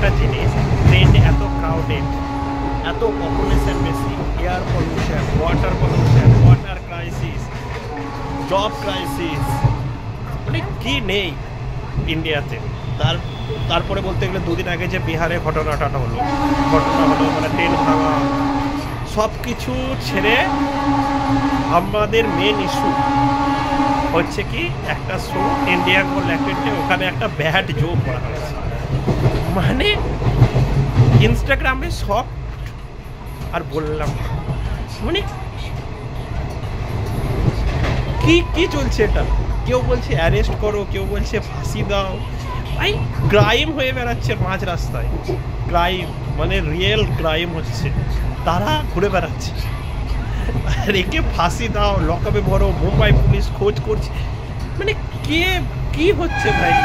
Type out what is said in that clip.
একটা জিনিস, ট্রেন এত ক্রাউডেড, এত পপুলেশন বেশি, air pollution, water crisis, job crisis, মানে কি নেই ইন্ডিয়াতে। তারপরে বলতে গেলে দুদিন আগে যে বিহারে ঘটনা হলো মানে ট্রেন ভাঙা, সব কিছু ছেড়ে আমাদের মেন ইস্যু হচ্ছে কি একটা শো ইন্ডিয়ান ল্যাঙ্গুয়েজে, ওখানে একটা ব্যাড জোক করা হয়েছে। মানে ইনস্টাগ্রামে সব আর বললাম, মানে কি চলছে এটা? কেউ বলছে অ্যারেস্ট করো, কেউ বলছে ফাঁসি দাও। ভাই ক্রাইম হয়ে বেড়াচ্ছে মাঝ রাস্তায়, ক্রাইম মানে রিয়েল ক্রাইম হচ্ছে, তারা ঘুরে বেড়াচ্ছে। আর একে ফাঁসি দাও, লকআপে ভরো, মুম্বাই পুলিশ খোঁজ করছে, মানে কি হচ্ছে ভাই?